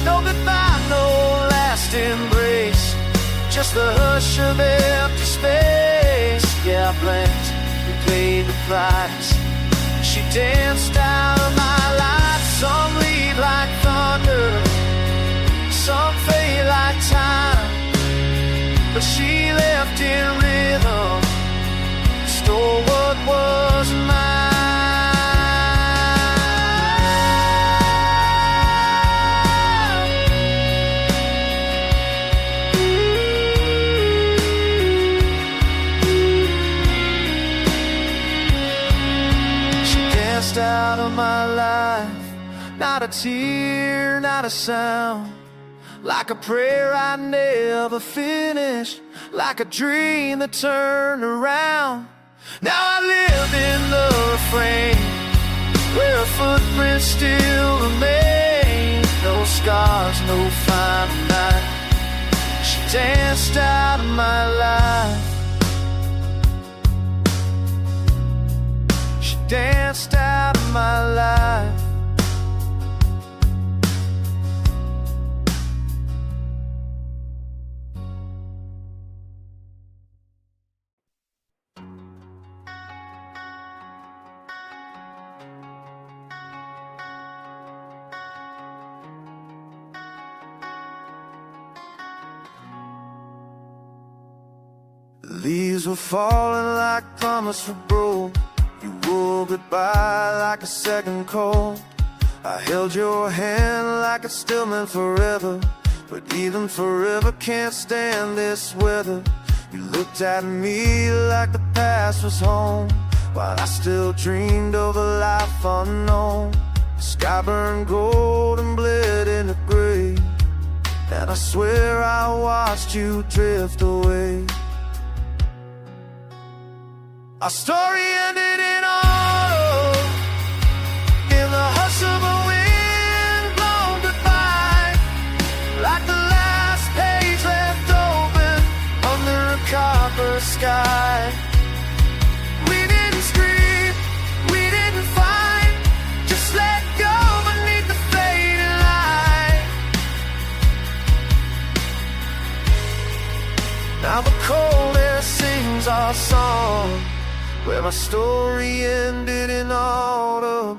No goodbye, no last embrace, just the hush of empty space. Yeah, I blinked, we paid the price. She danced out of my life. Some lead like thunder, some fade like time, but she left in rhythm, stole what was mine. She danced out of my life, not a tear, not a sound, like a prayer I never finished, like a dream that turned around. Now I live in the refrain, where a footprint still remains. No scars, no final night. She danced out of my life. She danced out of my life. The leaves were falling like promise were broke. You wore goodbye like a second cold. I held your hand like it still meant forever, but even forever can't stand this weather. You looked at me like the past was home, while I still dreamed of a life unknown. The sky burned gold and bled into gray, and I swear I watched you drift away. Our story ended in autumn, in the hush of a wind-blown goodbye, like the last page left open under a copper sky. light. We didn't scream, we didn't fight, just let go beneath the fading light. Now the cold air sings our song, where my story ended in autumn.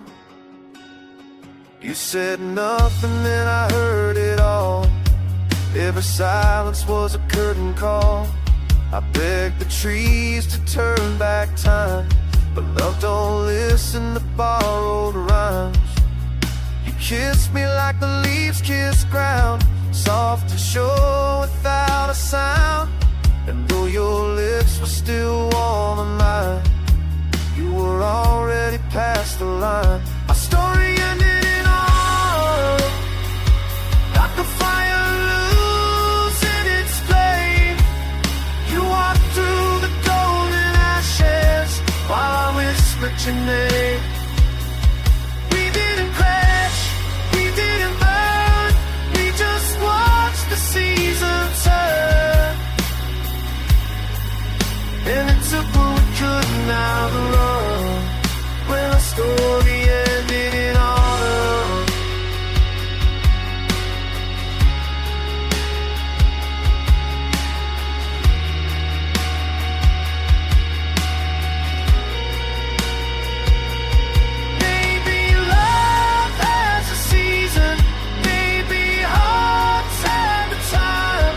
You said nothing, then I heard it all. Every silence was a curtain call. I begged the trees to turn back time, but love don't listen to borrowed rhymes. You kissed me like the leaves kiss ground, soft and sure without a sound. And though your lips were still warm on mine, you were already past the line. Our story ended in autumn, like the fire losing its flame. You walked through the golden ashes while I whispered your name. We didn't crash, we didn't burn, we just watched the season turn. And it took what we couldn't outrun, when our story ended in autumn. Maybe love has a season, maybe hearts have a time,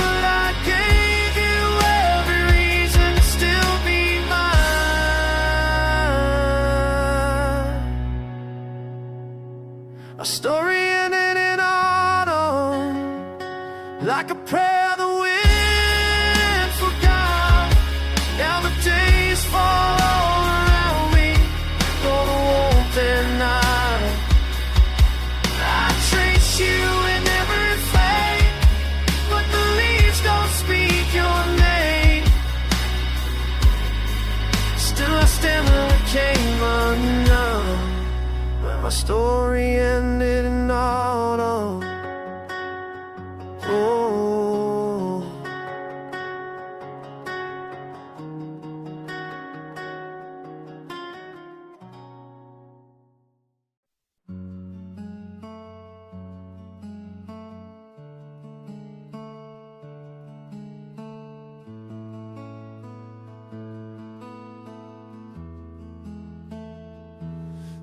but I gave you every reason to still be mine. Our story ended in autumn, like a prayer the wind forgot. Now the days fall all around me, for the warmth at night. I trace you in every flame, but the leaves don't speak your name. Still I stand where I came undone, when my story ended in autumn. Oh.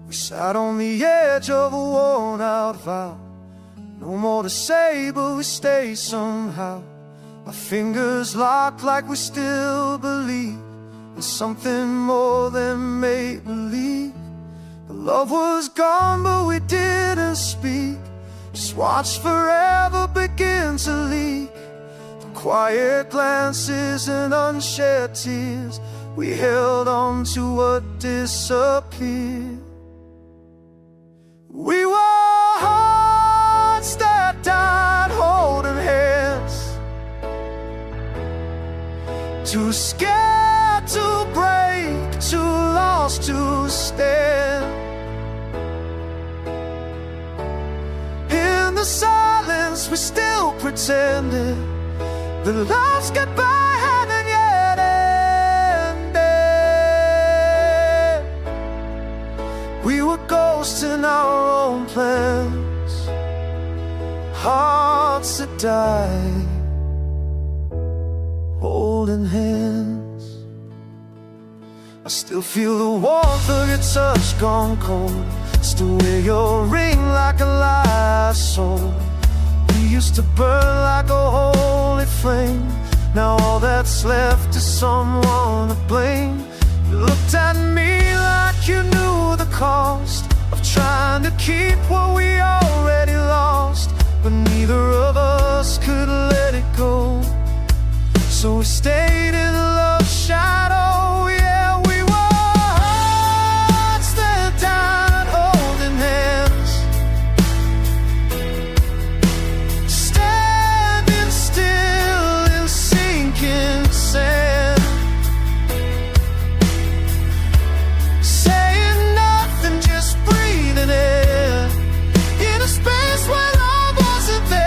We sat on the edge of a worn-out vow. No more to say, but we stay somehow. Our fingers locked like we still believe in something more than make-believe. The love was gone, but we didn't speak. Just watched forever begin to leak. The quiet glances and unshed tears, we held on to what disappeared. We were hearts that died holding hands, too scared to break, too lost to stand. In the silence we still pretended the love's goodbye hadn't yet ended. We were ghosts in our own plans, hearts that died holding hands. I still feel the warmth of your touch gone cold, still wear your ring like a live soul. We used to burn like a holy flame, now all that's left is someone to blame. You looked at me like you knew the cost of trying to keep what we already lost, but neither of us could let it go. So we stayed in love's shadow, yeah. We were hearts that died holding hands, standing still in sinking sand, saying nothing, just breathing in a space where love wasn't there.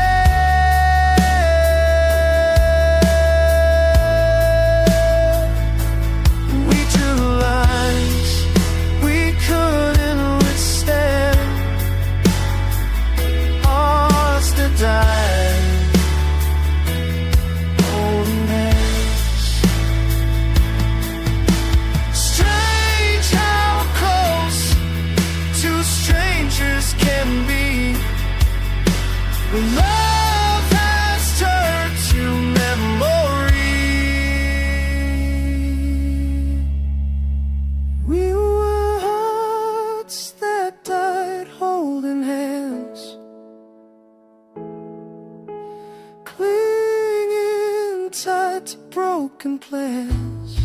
broken plans.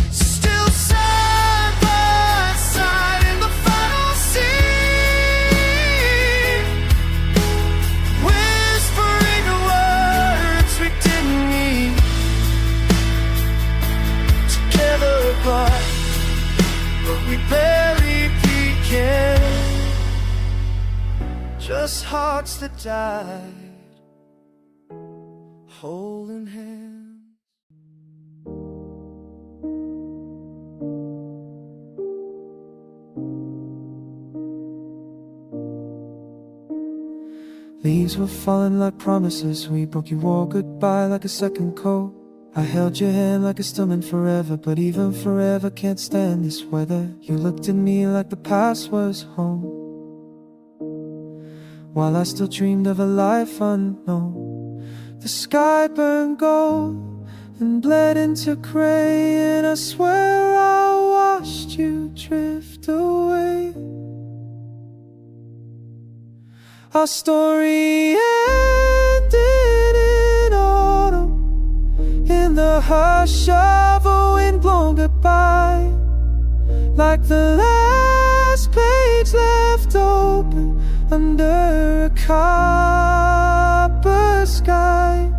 Still side by side in the final scene, whispering the words we didn't mean. Together apart, but we barely began. Just hearts that died, holding hands. Leaves were falling like promises. We broke you all goodbye like a second coat. I held your hand like it's still meant forever, but even forever can't stand this weather. You looked at me like the past was home, while I still dreamed of a life unknown. The sky burned gold and bled into gray, and I swear I watched you drift away. Our story ended in autumn, in the hush of a wind-blown goodbye, like the last page left open under a copper sky.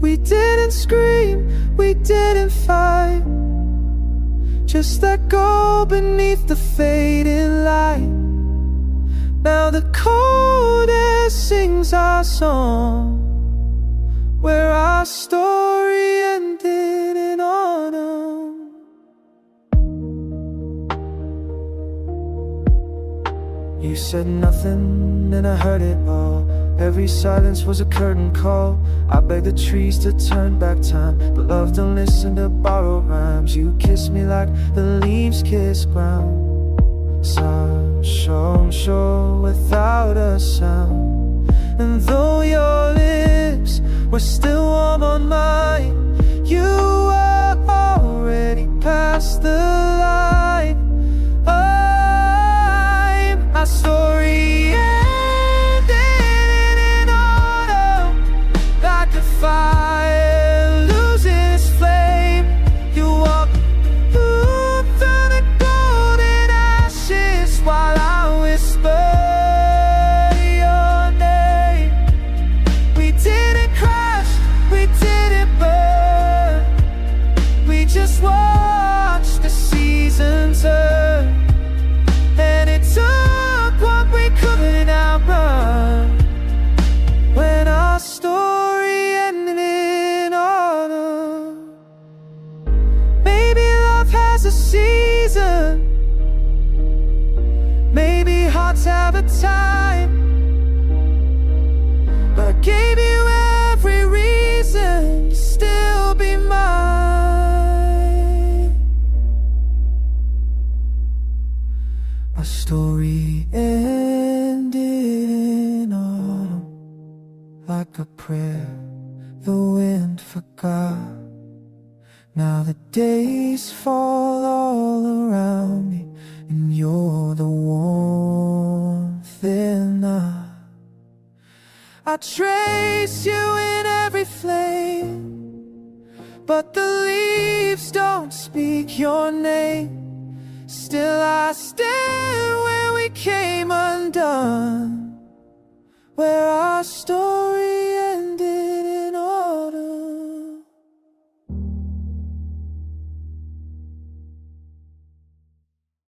We didn't scream, we didn't fight, just let go beneath the fading light. Now the cold air sings our song, where our story ended in autumn. You said nothing and I heard it all. Every silence was a curtain call. I begged the trees to turn back time, but love don't listen to borrowed rhymes. You kissed me like the leaves kiss ground, sure, without a sound. And though your lips were still warm on mine, you were already past the line. My story ended in autumn, like a fire losing its flame. You walked through the golden ashes while I whispered your name. We didn't crash, we didn't burn, we just watched the season turn. And it took what we couldn't outrun, when our story ended in autumn. Maybe love has a season, maybe hearts have a time, but I gave you every reason to still be mine. Our story ended in autumn, like a prayer the wind forgot. Now the days fall all around me, and you're the warmth in I. I trace you in every flame, but the leaves don't speak your name. Still I stand where we came undone, where our story